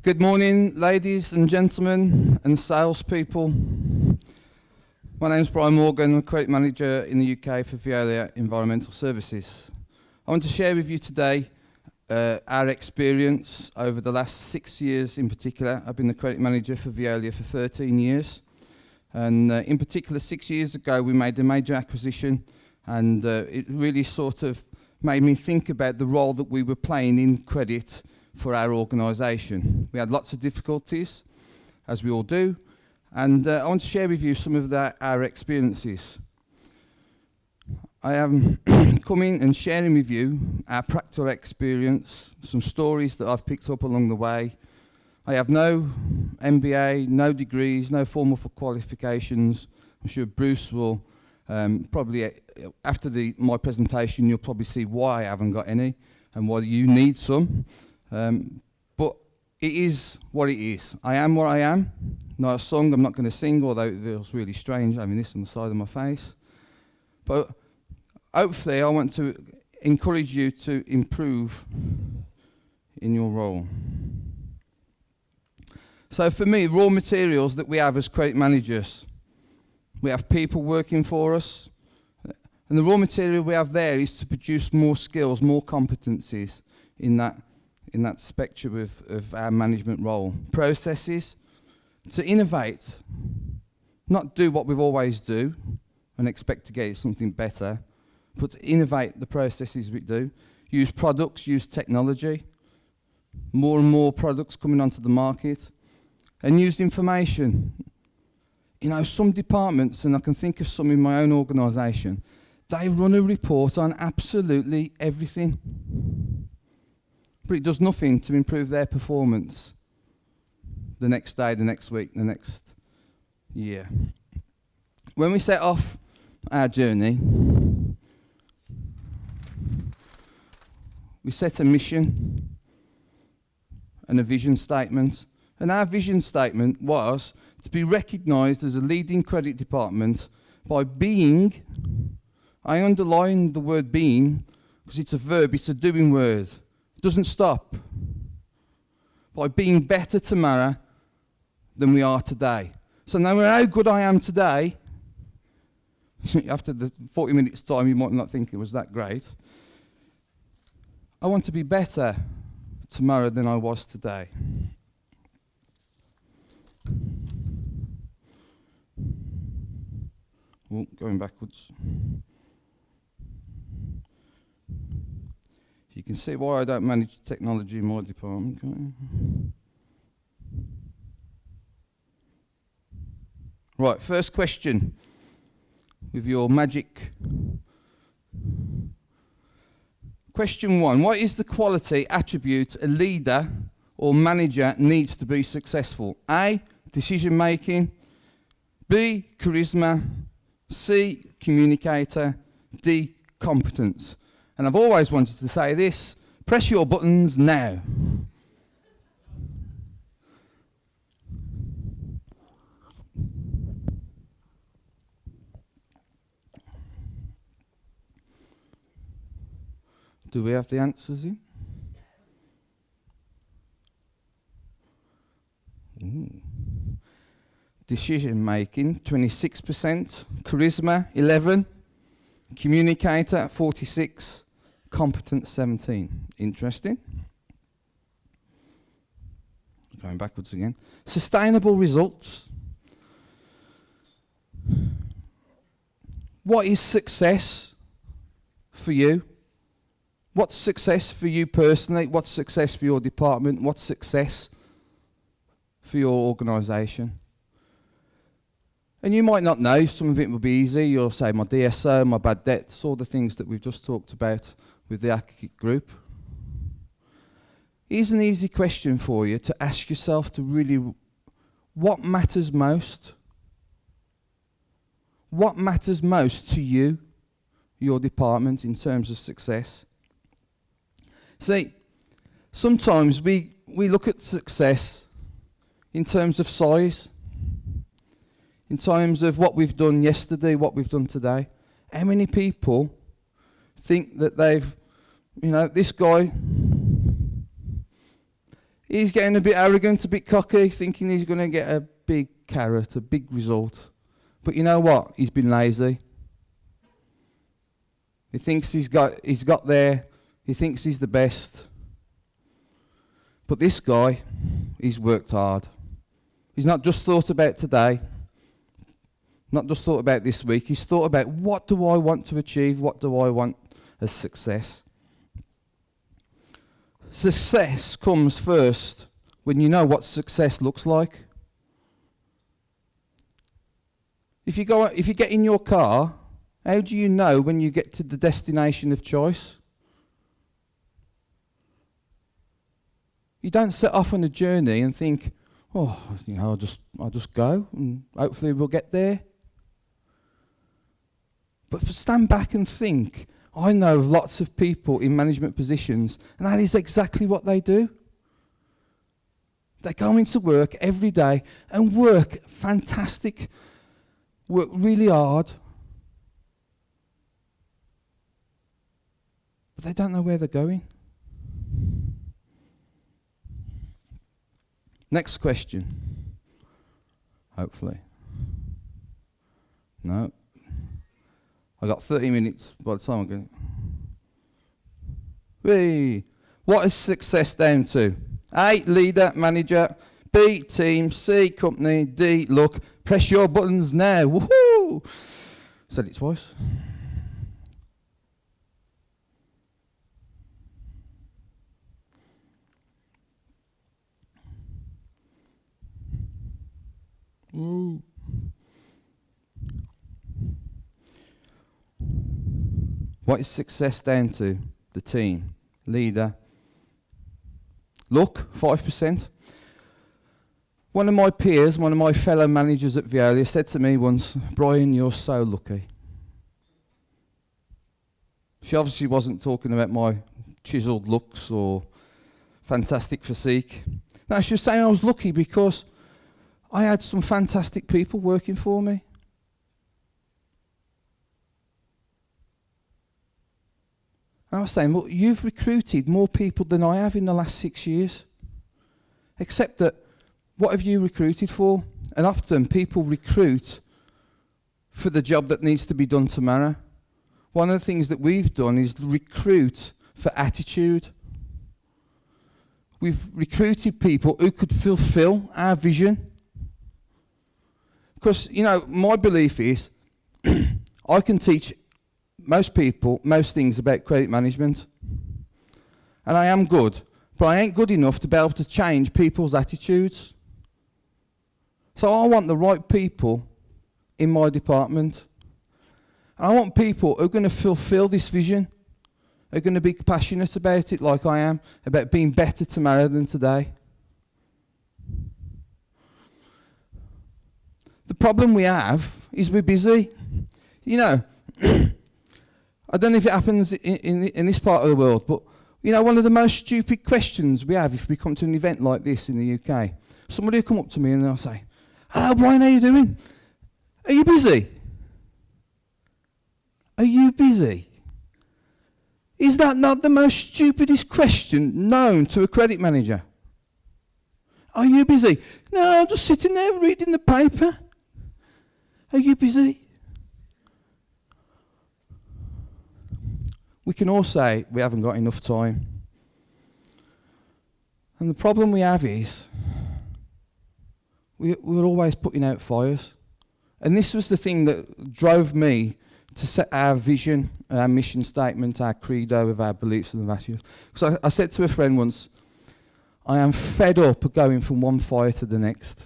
Good morning, ladies and gentlemen and salespeople. My name is Brian Morgan, I'm a credit manager in the UK for Veolia Environmental Services. I want to share with you today our experience over the last 6 years in particular. I've been the credit manager for Veolia for 13 years. And in particular, 6 years ago, we made a major acquisition, and it really sort of made me think about the role that we were playing in credit for our organisation. We had lots of difficulties, as we all do, and I want to share with you some of our experiences. I am coming and sharing with you our practical experience, some stories that I've picked up along the way. I have no MBA, no degrees, no formal qualifications. I'm sure Bruce will probably, after my presentation, you'll probably see why I haven't got any and why you need some. But it is what it is. I am what I am. Not a song I'm not going to sing, although it feels really strange having this on the side of my face. But hopefully I want to encourage you to improve in your role. So for me, raw materials that we have as credit managers, we have people working for us, and the raw material we have there is to produce more skills, more competencies in that spectrum of our management role. Processes, to innovate, not do what we've always do and expect to get something better, but to innovate the processes we do. Use products, use technology, more and more products coming onto the market, and use information. You know, some departments, and I can think of some in my own organisation, they run a report on absolutely everything. But it does nothing to improve their performance the next day, the next week, the next year. When we set off our journey, we set a mission and a vision statement. And our vision statement was to be recognised as a leading credit department by being, I underline the word being, because it's a verb, it's a doing word. It doesn't stop. By being better tomorrow than we are today. So no matter how good I am today, after the 40 minutes time you might not think it was that great, I want to be better tomorrow than I was today. Oh, going backwards. You can see why I don't manage technology in my department, can't you? Right, first question with your magic. Question 1. What is the quality attribute a leader or manager needs to be successful? A, decision making. B, charisma. C, communicator. D, competence. And I've always wanted to say this, press your buttons now. Do we have the answers in? Decision making, 26%. Charisma, 11%. Communicator, 46%. Competence, 17%. Interesting. Going backwards again. Sustainable results. What is success for you? What's success for you personally? What's success for your department? What's success for your organisation? And you might not know, some of it will be easy. You'll say my DSO, my bad debts, all the things that we've just talked about with the ACIC group. Here's an easy question for you to ask yourself to really, what matters most? What matters most to you, your department, in terms of success? See, sometimes we look at success in terms of size, in terms of what we've done yesterday, what we've done today. How many people think that they've, this guy, He's getting a bit arrogant, a bit cocky, thinking he's going to get a big carrot, a big result. But you know what? He's been lazy. He thinks he's got there. He thinks he's the best. But this guy, he's worked hard. He's not just thought about today, not just thought about this week. He's thought about, what do I want to achieve? What do I want as success? Success comes first when you know what success looks like. If you get in your car, how do you know when you get to the destination of choice? You don't set off on a journey and think, oh, I'll just go and hopefully we'll get there. But stand back and think, I know lots of people in management positions, and that is exactly what they do. They go into work every day and work fantastic, work really hard, but they don't know where they're going. Next question. Hopefully. No. I got 30 minutes by the time I go. Whee! What is success down to? A, leader, manager. B, team. C, company. D, luck. Press your buttons now. Woohoo! Said it twice. Ooh. What is success down to? The team, leader. Luck, 5%. One of my peers, one of my fellow managers at Veolia said to me once, Brian, you're so lucky. She obviously wasn't talking about my chiselled looks or fantastic physique. No, she was saying I was lucky because I had some fantastic people working for me. And I was saying, well, you've recruited more people than I have in the last 6 years. Except that, what have you recruited for? And often people recruit for the job that needs to be done tomorrow. One of the things that we've done is recruit for attitude. We've recruited people who could fulfill our vision. Because, my belief is I can teach most people most things about credit management. And I am good, but I ain't good enough to be able to change people's attitudes. So I want the right people in my department. And I want people who are going to fulfill this vision, who are going to be passionate about it like I am, about being better tomorrow than today. The problem we have is we're busy. I don't know if it happens in this part of the world, but one of the most stupid questions we have if we come to an event like this in the UK, somebody will come up to me and they'll say, hello Brian, how are you doing? Are you busy? Are you busy? Is that not the most stupidest question known to a credit manager? Are you busy? No, I'm just sitting there reading the paper. Are you busy? We can all say we haven't got enough time. And the problem we have is we're always putting out fires. And this was the thing that drove me to set our vision, our mission statement, our credo of our beliefs and values. So I said to a friend once, I am fed up of going from one fire to the next.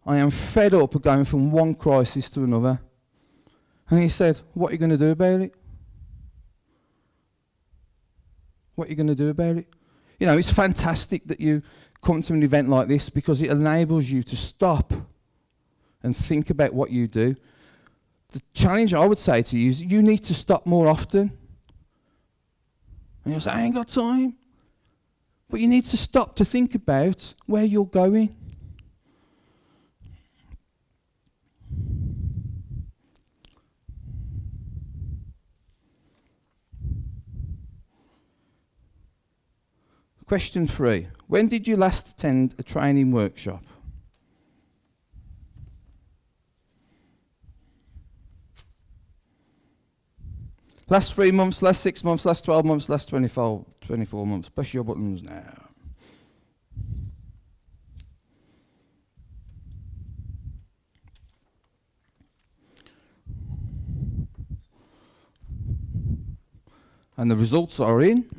I am fed up of going from one crisis to another. And he said, what are you going to do about it? What are you going to do about it? It's fantastic that you come to an event like this because it enables you to stop and think about what you do. The challenge I would say to you is you need to stop more often. And you'll say, I ain't got time. But you need to stop to think about where you're going. Question 3. When did you last attend a training workshop? Last 3 months, last 6 months, last 12 months, last 24 months. Push your buttons now. And the results are in.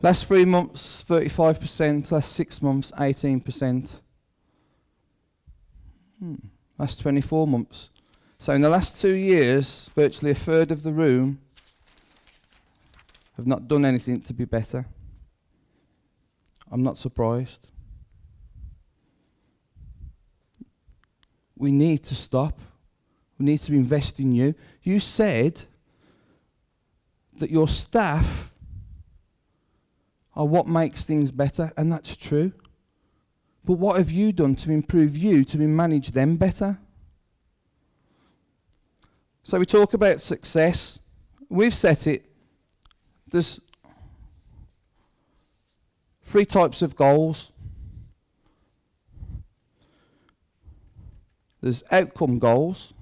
Last 3 months, 35%. Last 6 months, 18%. Last 24 months. So in the last 2 years, virtually a third of the room have not done anything to be better. I'm not surprised. We need to stop. We need to invest in you. You said that your staff are what makes things better, and that's true. But what have you done to improve you, to manage them better? So we talk about success. We've set it. There's 3 types of goals. There's outcome goals.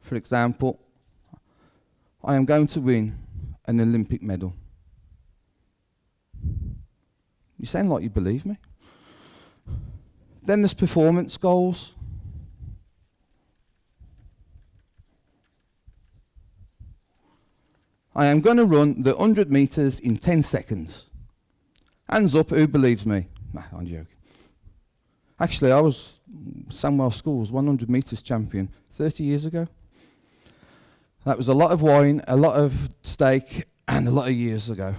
For example, I am going to win an Olympic medal. You sound like you believe me. Then there's performance goals. I am going to run the 100 metres in 10 seconds. Hands up, who believes me? Nah, I'm joking. Actually, I was Samwell School's 100 metres champion 30 years ago. That was a lot of wine, a lot of steak, and a lot of years ago.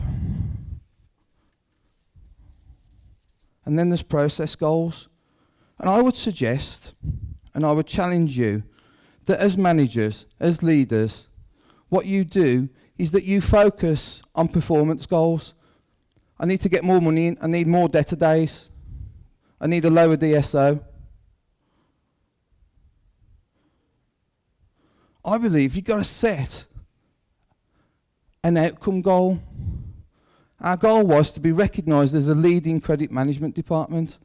And then there's process goals. And I would suggest, and I would challenge you, that as managers, as leaders, what you do is that you focus on performance goals. I need to get more money in. I need more debtor days. I need a lower DSO. I believe you've got to set an outcome goal. Our goal was to be recognised as a leading credit management department.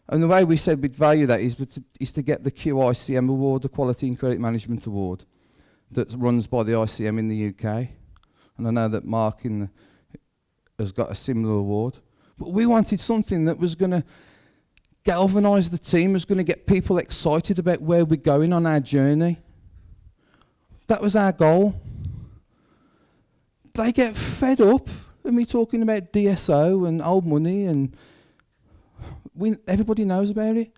And the way we said we'd value that is to get the QICM award, the Quality in Credit Management Award, that runs by the ICM in the UK. And I know that Mark has got a similar award. But we wanted something that was going to galvanise the team, was going to get people excited about where we're going on our journey. That was our goal. They get fed up with me talking about DSO and old money, and everybody knows about it.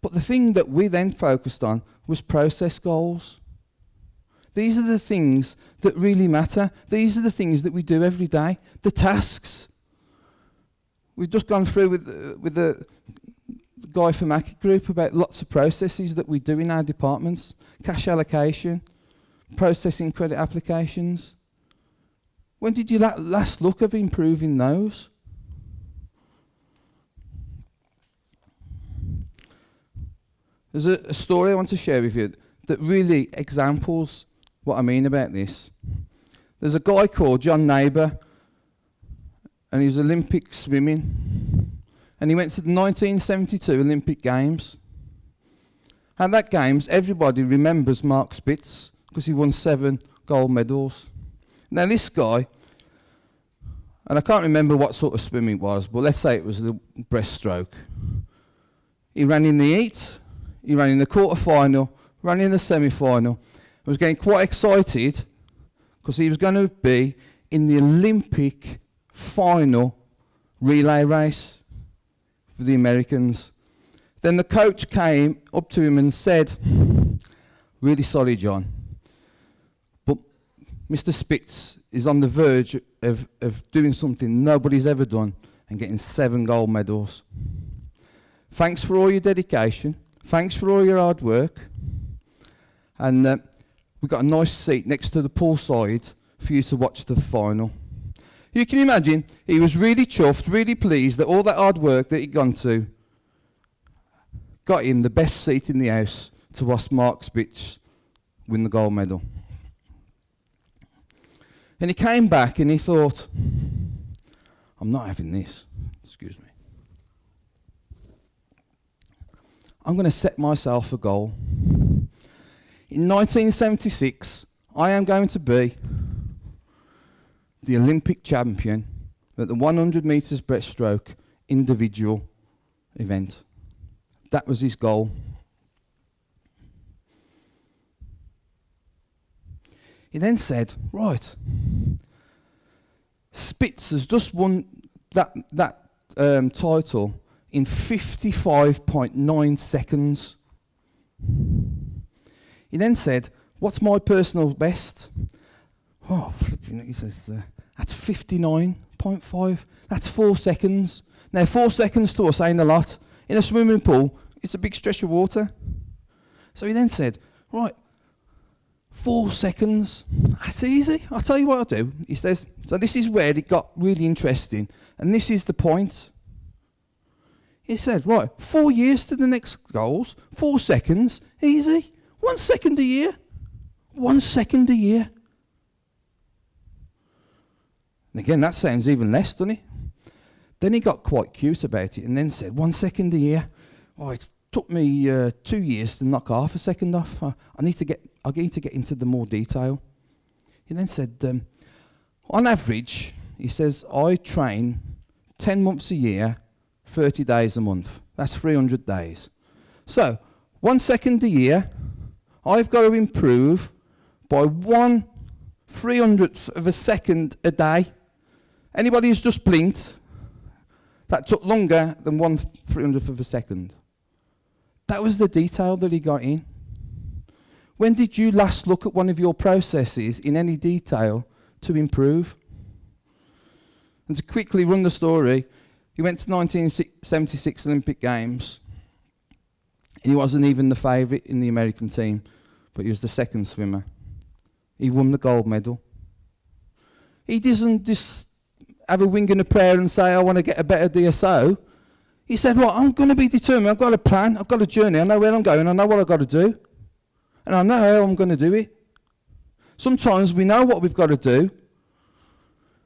But the thing that we then focused on was process goals. These are the things that really matter. These are the things that we do every day. The tasks. We've just gone through with the guy from Ackett Group about lots of processes that we do in our departments. Cash allocation, processing credit applications. When did you last look at improving those? There's a story I want to share with you that really examples what I mean about this. There's a guy called John Neighbour, and he was Olympic swimming, and he went to the 1972 Olympic Games. At that Games, everybody remembers Mark Spitz because he won 7 gold medals. Now this guy, and I can't remember what sort of swimming it was, but let's say it was the breaststroke. He ran in the heat, he ran in the quarter-final, ran in the semi-final. I was getting quite excited because he was going to be in the Olympic final relay race for the Americans. Then the coach came up to him and said, "Really sorry, John, but Mr. Spitz is on the verge of doing something nobody's ever done and getting 7 gold medals. Thanks for all your dedication. Thanks for all your hard work. And we've got a nice seat next to the poolside for you to watch the final." You can imagine, he was really chuffed, really pleased that all that hard work that he'd gone to got him the best seat in the house to watch Mark Spitz win the gold medal. And he came back and he thought, I'm not having this. Excuse me. I'm going to set myself a goal. In 1976, I am going to be the Olympic champion at the 100 metres breaststroke individual event. That was his goal. He then said, right, Spitz has just won that title in 55.9 seconds. He then said, what's my personal best? Oh, flipping, he says, that's 59.5. That's 4 seconds. Now, 4 seconds to us ain't a lot. In a swimming pool, it's a big stretch of water. So he then said, right, 4 seconds. That's easy. I'll tell you what I'll do. He says, so this is where it got really interesting. And this is the point. He said, right, 4 years to the next goals, 4 seconds, easy. 1 second a year. 1 second a year. And again, that sounds even less, doesn't it? Then he got quite cute about it and then said, 1 second a year. Oh, it took me 2 years to knock half a second off. I need to get into the more detail. He then said, on average, he says, I train 10 months a year, 30 days a month. That's 300 days. So, 1 second a year, I've got to improve by 1/300th of a second a day. Anybody who's just blinked, that took longer than 1/300th of a second. That was the detail that he got in. When did you last look at one of your processes in any detail to improve? And to quickly run the story, he went to 1976 Olympic Games. And he wasn't even the favourite in the American team, but he was the second swimmer. He won the gold medal. He doesn't just have a wing and a prayer and say, I want to get a better DSO. He said, well, I'm going to be determined. I've got a plan. I've got a journey. I know where I'm going. I know what I've got to do. And I know how I'm going to do it. Sometimes we know what we've got to do.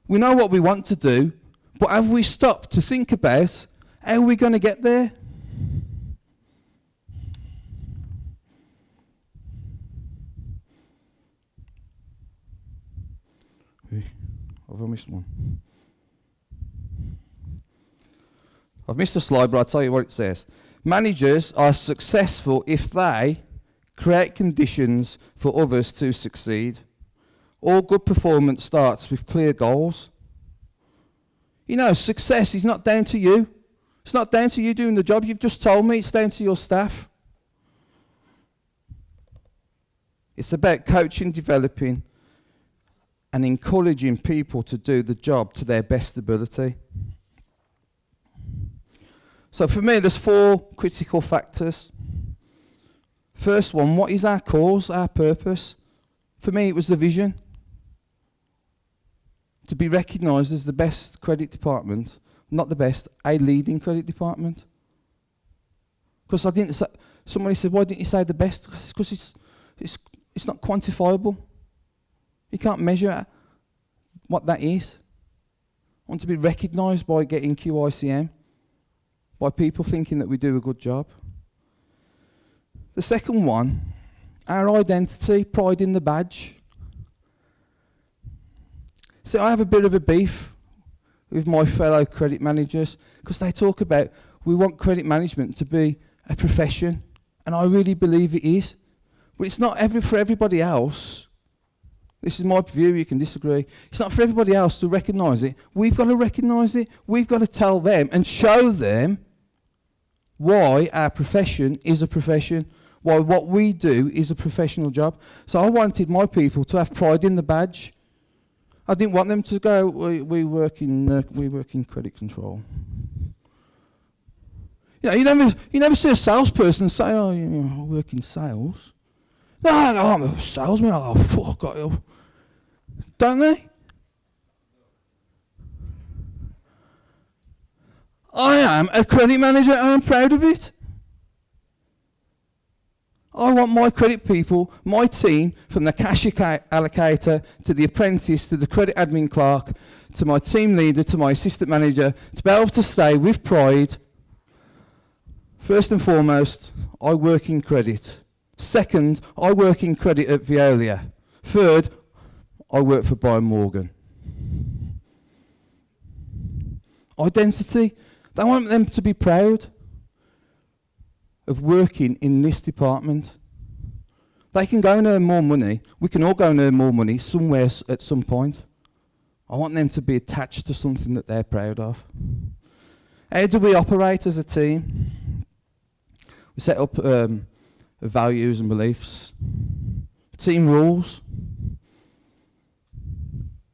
We know what we want to do. But have we stopped to think about how are we going to get there? Have I missed one? I've missed a slide, but I'll tell you what it says. Managers are successful if they create conditions for others to succeed. All good performance starts with clear goals. You know, success is not down to you. It's not down to you doing the job. You've just told me it's down to your staff. It's about coaching, developing, and encouraging people to do the job to their best ability. So for me, there's 4 critical factors. First one, what is our cause, our purpose? For me, it was the vision. To be recognised as the best credit department, not the best, a leading credit department. Because I didn't say, somebody said, why didn't you say the best? Because it's not quantifiable. You can't measure what that is. I want to be recognised by getting QICM, by people thinking that we do a good job. The second one, our identity, pride in the badge. So I have a bit of a beef with my fellow credit managers because they talk about we want credit management to be a profession, and I really believe it is. But it's not for everybody else. This is my view, you can disagree. It's not for everybody else to recognise it. We've got to recognise it. We've got to tell them and show them why our profession is a profession, why what we do is a professional job. So I wanted my people to have pride in the badge. I didn't want them to go, we work in credit control. You know, you never see a salesperson say, oh, I work in sales. No, I'm a salesman. Oh, I've got you. Don't they? I am a credit manager and I'm proud of it. I want my credit people, my team, from the cash allocator to the apprentice to the credit admin clerk to my team leader to my assistant manager to be able to say with pride, first and foremost, I work in credit. Second, I work in credit at Veolia. Third, I work for Brian Morgan. Identity. They want them to be proud of working in this department. They can go and earn more money. We can all go and earn more money somewhere at some point. I want them to be attached to something that they're proud of. How do we operate as a team? We set up values and beliefs, team rules,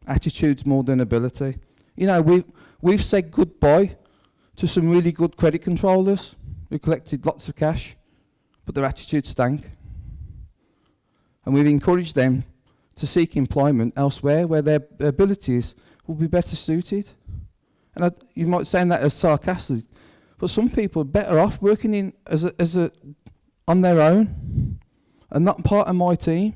attitudes more than ability. You know, we've said goodbye to some really good credit controllers who collected lots of cash, but their attitude stank. And we've encouraged them to seek employment elsewhere where their abilities will be better suited. And you might say that as sarcastic, but some people are better off working in on their own and not part of my team.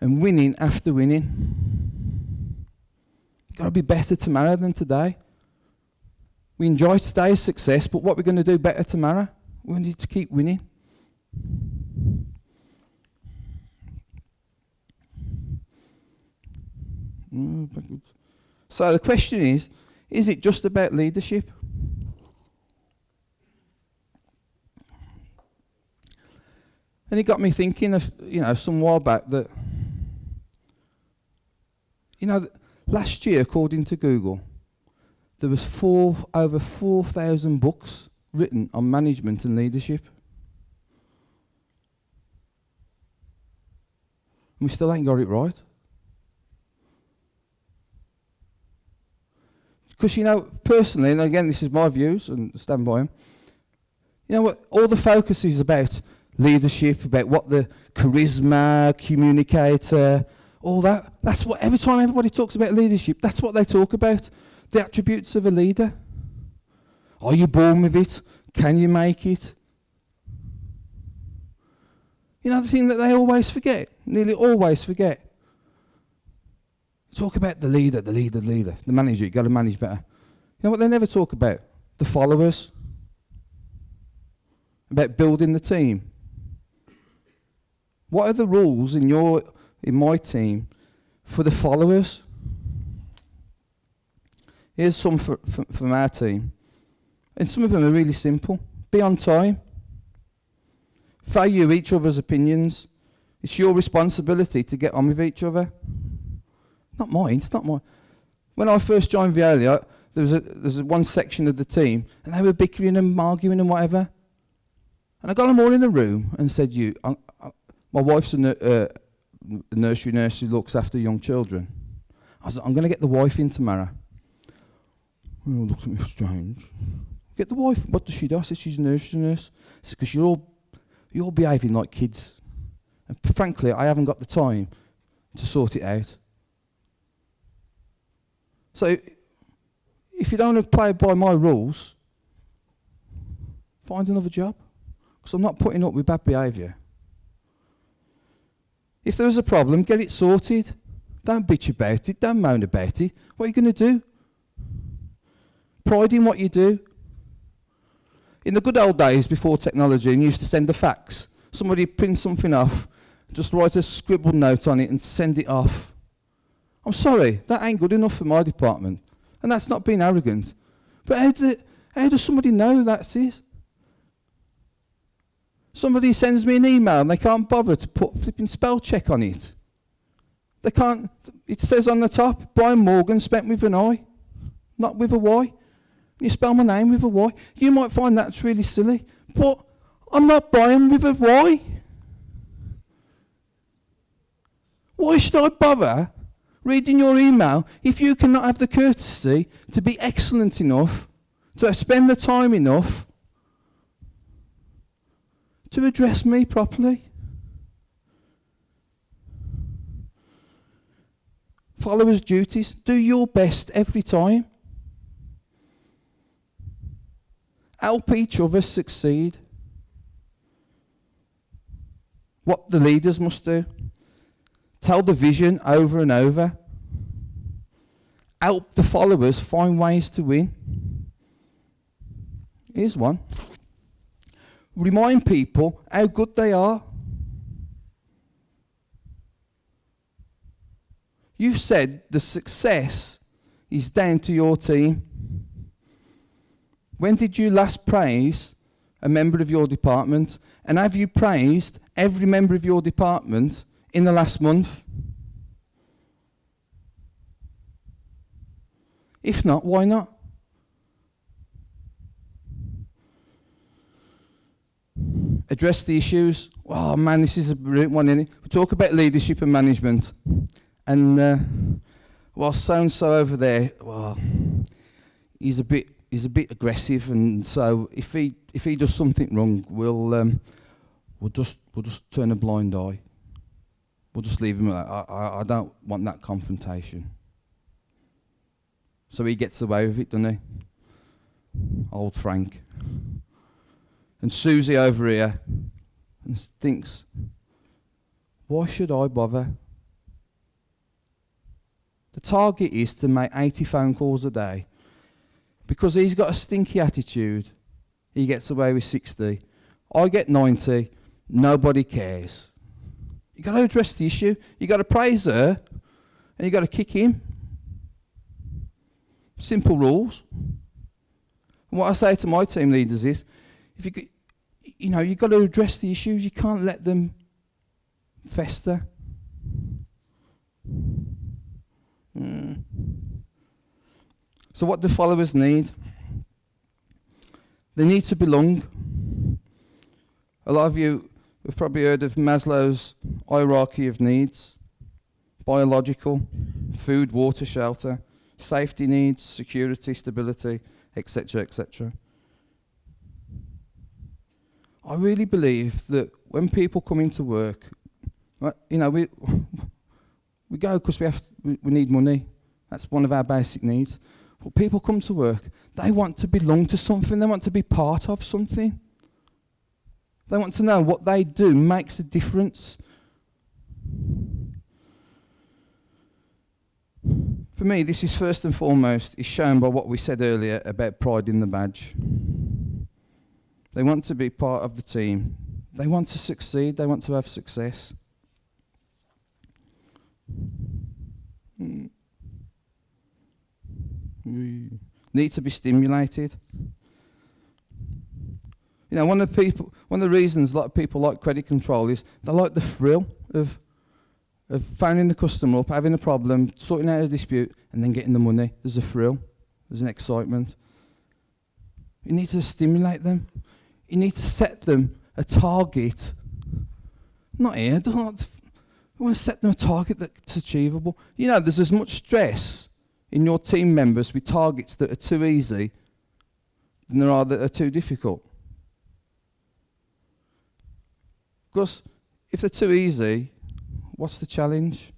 And winning after winning. It's got to be better tomorrow than today. We enjoy today's success, but what we're going to do better tomorrow, we need to keep winning. So the question is it just about leadership? And it got me thinking of, some while back that, last year, according to Google, there was over 4,000 books written on management and leadership. And we still ain't got it right. Because, personally, and again, this is my views, and stand by them, what, all the focus is about leadership, about what the charisma, communicator, all that. That's what, every time everybody talks about leadership, that's what they talk about. The attributes of a leader. Are you born with it? Can you make it? The thing that they always forget, nearly always forget. Talk about the leader, the manager, you've got to manage better. You know what they never talk about? The followers. About building the team. What are the rules in my team for the followers? Here's some from our team. And some of them are really simple. Be on time. Value each other's opinions. It's your responsibility to get on with each other. Not mine, it's not mine. When I first joined Veolia, there was one section of the team, and they were bickering and arguing and whatever. And I got them all in a room and said, my wife's a nursery nurse who looks after young children. I was like, I'm going to get the wife in tomorrow. They all looked at me strange. Get the wife. What does she do? I said, she's a nursery nurse. I said, because you're all behaving like kids. And frankly, I haven't got the time to sort it out. So, if you don't play by my rules, find another job. Because I'm not putting up with bad behaviour. If there's a problem, get it sorted. Don't bitch about it. Don't moan about it. What are you going to do? Pride in what you do. In the good old days before technology, and you used to send a fax. Somebody print something off, just write a scribbled note on it and send it off. I'm sorry, that ain't good enough for my department. And that's not being arrogant. But how does somebody know that's it? Somebody sends me an email and they can't bother to put flipping spell check on it. They can't, it says on the top, Brian Morgan spelt with an I, not with a Y. You spell my name with a Y. You might find that's really silly, but I'm not Brian with a Y. Why should I bother reading your email if you cannot have the courtesy to be excellent enough, to spend the time enough to address me properly? Followers' duties. Do your best every time. Help each other succeed. What the leaders must do. Tell the vision over and over. Help the followers find ways to win. Here's one. Remind people how good they are. You've said the success is down to your team. When did you last praise a member of your department? And have you praised every member of your department in the last month? If not, why not? Address the issues. Oh man, this is a brilliant one, isn't it? We talk about leadership and management. And well, so-and-so over there, well, he's a bit aggressive, and so if he does something wrong, we'll just turn a blind eye. We'll just leave him. I don't want that confrontation. So he gets away with it, doesn't he? Old Frank. And Susie over here and thinks, why should I bother? The target is to make 80 phone calls a day. Because he's got a stinky attitude, he gets away with 60. I get 90, nobody cares. You've got to address the issue. You've got to praise her, and you've got to kick him. Simple rules. And what I say to my team leaders is, if you've got to address the issues. You can't let them fester. So what do followers need? They need to belong. A lot of you have probably heard of Maslow's hierarchy of needs. Biological, food, water, shelter, safety needs, security, stability, etc., etc. I really believe that when people come into work, we go because we need money. That's one of our basic needs. But people come to work, they want to belong to something. They want to be part of something. They want to know what they do makes a difference. For me, this is first and foremost is shown by what we said earlier about pride in the badge. They want to be part of the team. They want to succeed. They want to have success. We need to be stimulated. One of the reasons a lot of people like credit control is they like the thrill of phoning the customer up, having a problem, sorting out a dispute, and then getting the money. There's a thrill. There's an excitement. You need to stimulate them. You need to set them a target. Not here. You want to set them a target that's achievable. There's as much stress in your team members with targets that are too easy than there are that are too difficult. Because if they're too easy, what's the challenge?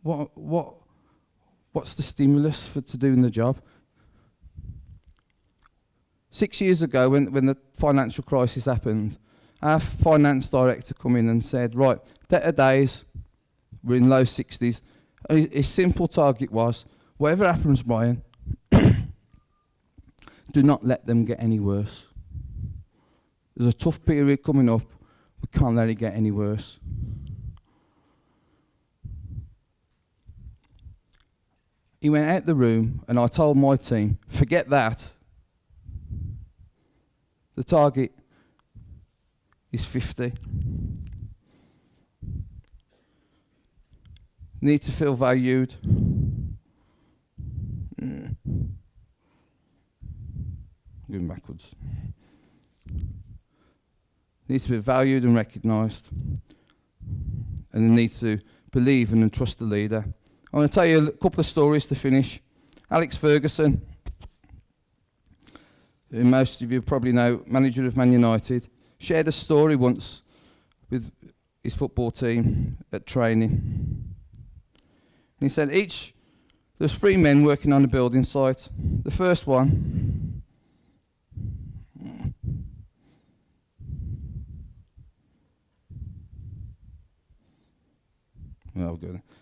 What's the stimulus to doing the job? 6 years ago, when the financial crisis happened, our finance director come in and said, right, debtor days, we're in low 60s. His simple target was, whatever happens, Brian, do not let them get any worse. There's a tough period coming up. We can't let it get any worse. He went out the room and I told my team, forget that. The target is 50. Need to feel valued. Going backwards. Need to be valued and recognised. And they need to believe and trust the leader. I want to tell you a couple of stories to finish. Alex Ferguson, who most of you probably know, manager of Man United, shared a story once with his football team at training. And he said each There's 3 men working on a building site. The first one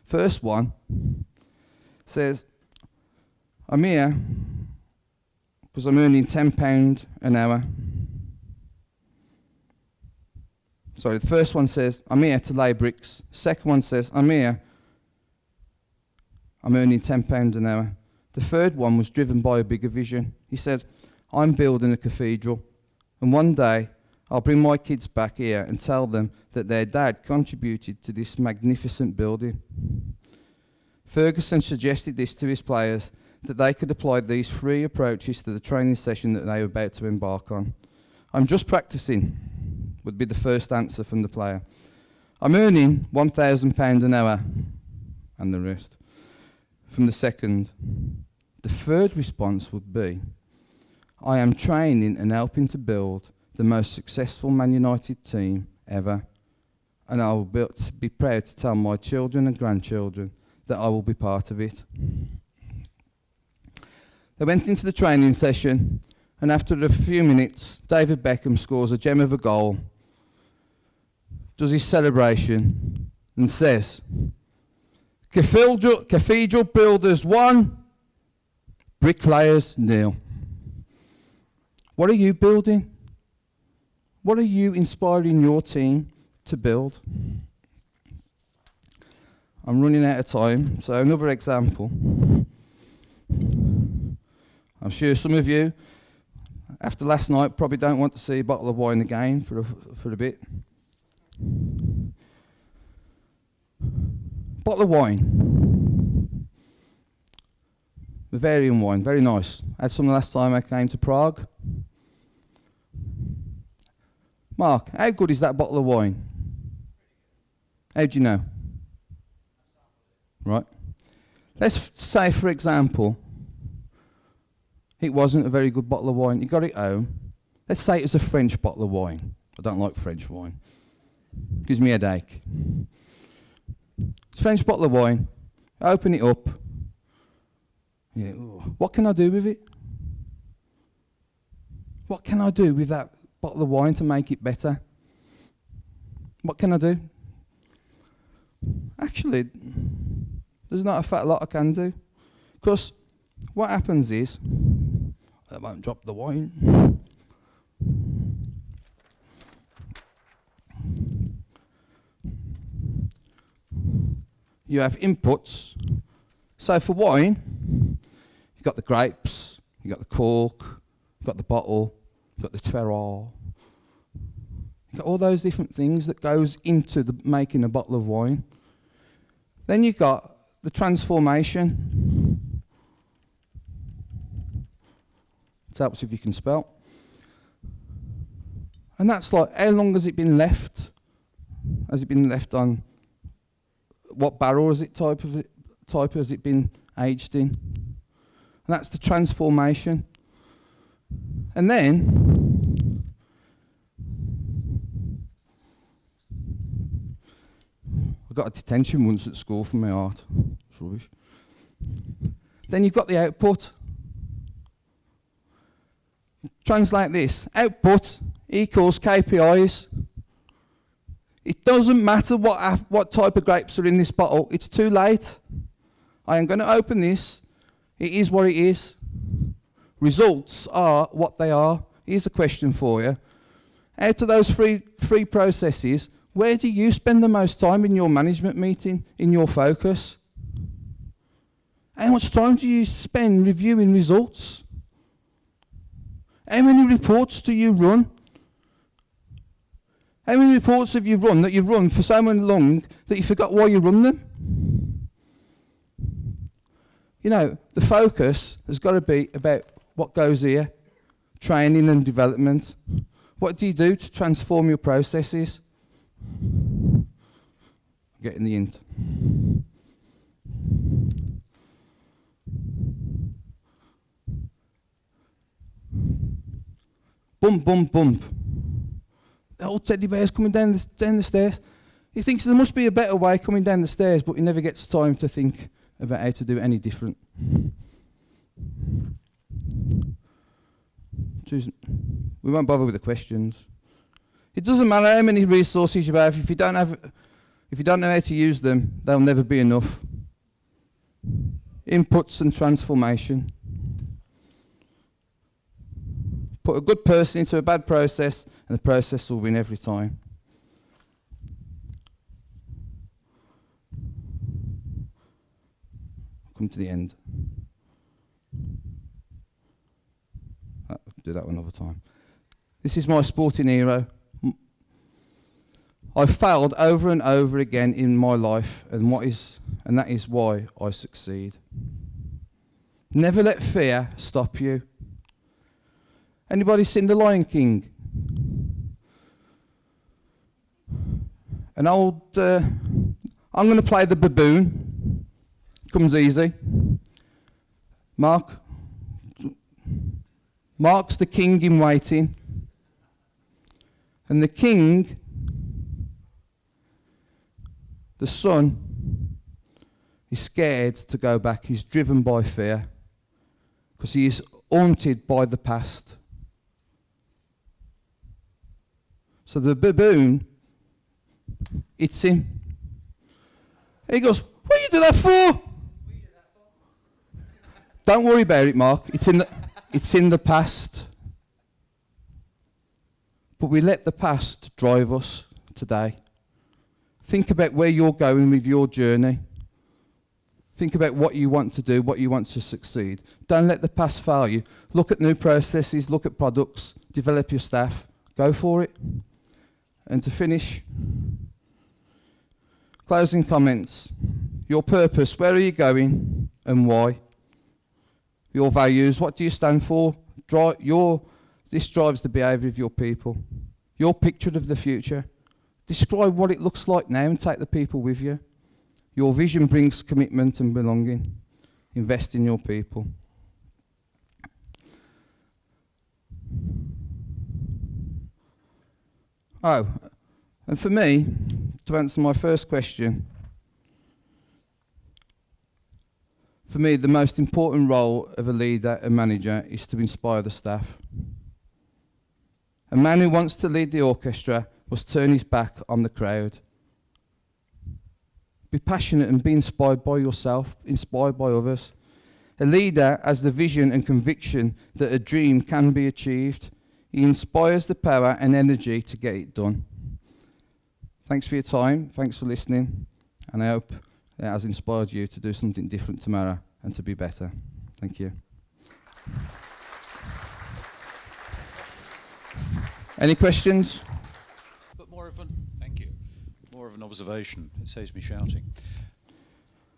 First one says, I'm here because I'm earning £10 an hour. Sorry, the first one says, I'm here to lay bricks. Second one says, I'm here, I'm earning £10 an hour. The third one was driven by a bigger vision. He said, I'm building a cathedral, and one day I'll bring my kids back here and tell them that their dad contributed to this magnificent building. Ferguson suggested this to his players, that they could apply these 3 approaches to the training session that they were about to embark on. I'm just practicing, would be the first answer from the player. I'm earning £1,000 an hour, and the rest. From the second. The third response would be, I am training and helping to build the most successful Man United team ever, and I will be proud to tell my children and grandchildren that I will be part of it. They went into the training session, and after a few minutes, David Beckham scores a gem of a goal, does his celebration, and says, Cathedral builders 1, bricklayers 0. What are you building? What are you inspiring your team to build? I'm running out of time, so another example. I'm sure some of you, after last night, probably don't want to see a bottle of wine again for a bit. Bottle of wine. Bavarian wine, very nice. I had some the last time I came to Prague. Mark, how good is that bottle of wine? How do you know? Right. Let's say, for example, it wasn't a very good bottle of wine. You got it home. Let's say it's a French bottle of wine. I don't like French wine. Gives me a headache. It's a French bottle of wine. Open it up. Yeah. What can I do with it? What can I do with that bottle of wine to make it better? What can I do? Actually, there's not a fat lot I can do. Because what happens is, I won't drop the wine. You have inputs. So for wine, you've got the grapes, you've got the cork, you've got the bottle, you've got the terroir. You've got all those different things that goes into the making a bottle of wine. Then you've got the transformation. It helps if you can spell. And that's like, how long has it been left? Has it been left on? What barrel is it type has it been aged in? And that's the transformation. And then I got a detention once at school for my art. It's rubbish. Then you've got the output. Translate this. Output equals KPIs. It doesn't matter what type of grapes are in this bottle. It's too late. I am going to open this. It is what it is. Results are what they are. Here's a question for you. Out of those three processes, where do you spend the most time in your management meeting, in your focus? How much time do you spend reviewing results? How many reports do you run? How many reports have you run that you've run for so long that you forgot why you run them? You know, the focus has got to be about what goes here, training and development. What do you do to transform your processes? Getting the hint. Bump, bump, bump. The old teddy bear's coming down the stairs. He thinks there must be a better way coming down the stairs, but he never gets time to think about how to do it any different. We won't bother with the questions. It doesn't matter how many resources you have, if you don't know how to use them, they'll never be enough. Inputs and transformation. Put a good person into a bad process, and the process will win every time. Come to the end. I'll do that one another time. This is my sporting hero. I've failed over and over again in my life, and that is why I succeed. Never let fear stop you. Anybody seen The Lion King? An old, I'm going to play the baboon. Comes easy. Mark's the king in waiting. And the king, the son, is scared to go back. He's driven by fear because he is haunted by the past. So the baboon hits him. He goes, "What you do that for?" Don't worry about it, Mark. It's in the past. But we let the past drive us today. Think about where you're going with your journey. Think about what you want to do, what you want to succeed. Don't let the past fail you. Look at new processes, look at products, develop your staff. Go for it. And to finish, closing comments. Your purpose, where are you going and why? Your values, what do you stand for? This drives the behaviour of your people. Your picture of the future. Describe what it looks like now and take the people with you. Your vision brings commitment and belonging. Invest in your people. Oh, and for me, to answer my first question, for me, the most important role of a leader and manager is to inspire the staff. A man who wants to lead the orchestra must turn his back on the crowd. Be passionate and be inspired by yourself, inspired by others. A leader has the vision and conviction that a dream can be achieved. He inspires the power and energy to get it done. Thanks for your time, thanks for listening, and I hope it has inspired you to do something different tomorrow and to be better. Thank you. Any questions? But thank you. More of an observation. It saves me shouting.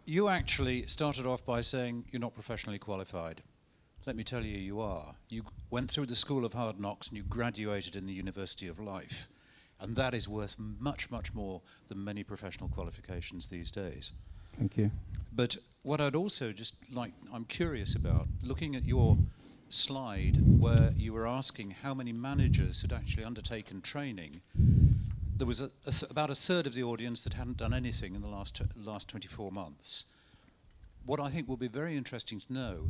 You actually started off by saying you're not professionally qualified. Let me tell you, you are. You went through the School of Hard Knocks and you graduated in the University of Life. And that is worth much, much more than many professional qualifications these days. Thank you. But what I'd also I'm curious about, looking at your slide where you were asking how many managers had actually undertaken training, there was about a third of the audience that hadn't done anything in the last 24 months. What I think will be very interesting to know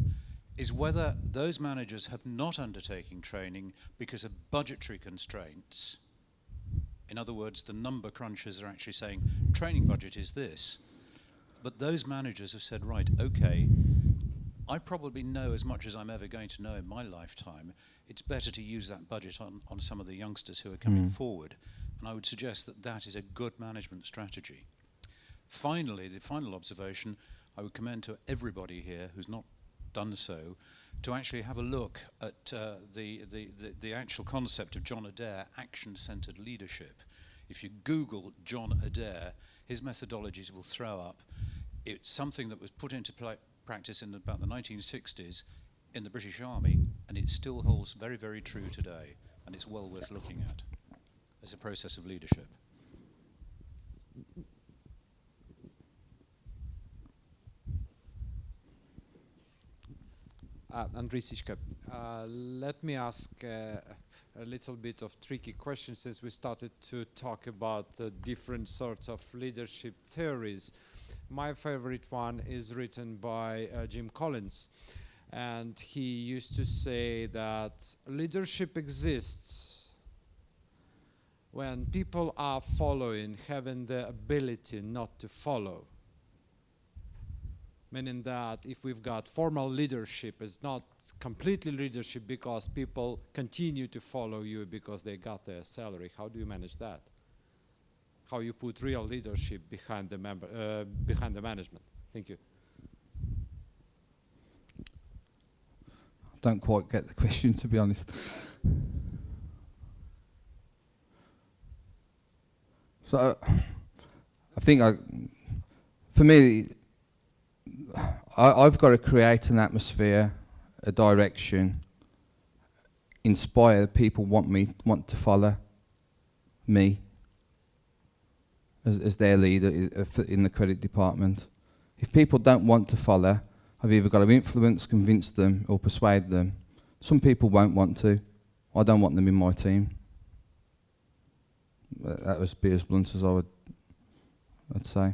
is whether those managers have not undertaken training because of budgetary constraints. In other words, the number crunchers are actually saying, training budget is this. But those managers have said, right, okay, I probably know as much as I'm ever going to know in my lifetime. It's better to use that budget on some of the youngsters who are coming forward. And I would suggest that that is a good management strategy. Finally, the final observation, I would commend to everybody here who's not done so, to actually have a look at the actual concept of John Adair, action-centered leadership. If you Google John Adair, his methodologies will throw up. It's something that was put into practice in about the 1960s in the British Army, and it still holds very, very true today, and it's well worth looking at as a process of leadership. Andris Ischke. Let me ask a little bit of tricky questions since we started to talk about different sorts of leadership theories. My favorite one is written by Jim Collins. And he used to say that leadership exists when people are following, having the ability not to follow. Meaning that if we've got formal leadership, it's not completely leadership because people continue to follow you because they got their salary. How do you manage that? How you put real leadership behind the management? Thank you. I don't quite get the question, to be honest. So, I think for me, I've got to create an atmosphere, a direction, inspire people want to follow me as their leader in the credit department. If people don't want to follow, I've either got to influence, convince them, or persuade them. Some people won't want to. I don't want them in my team. That would be as blunt as I'd say.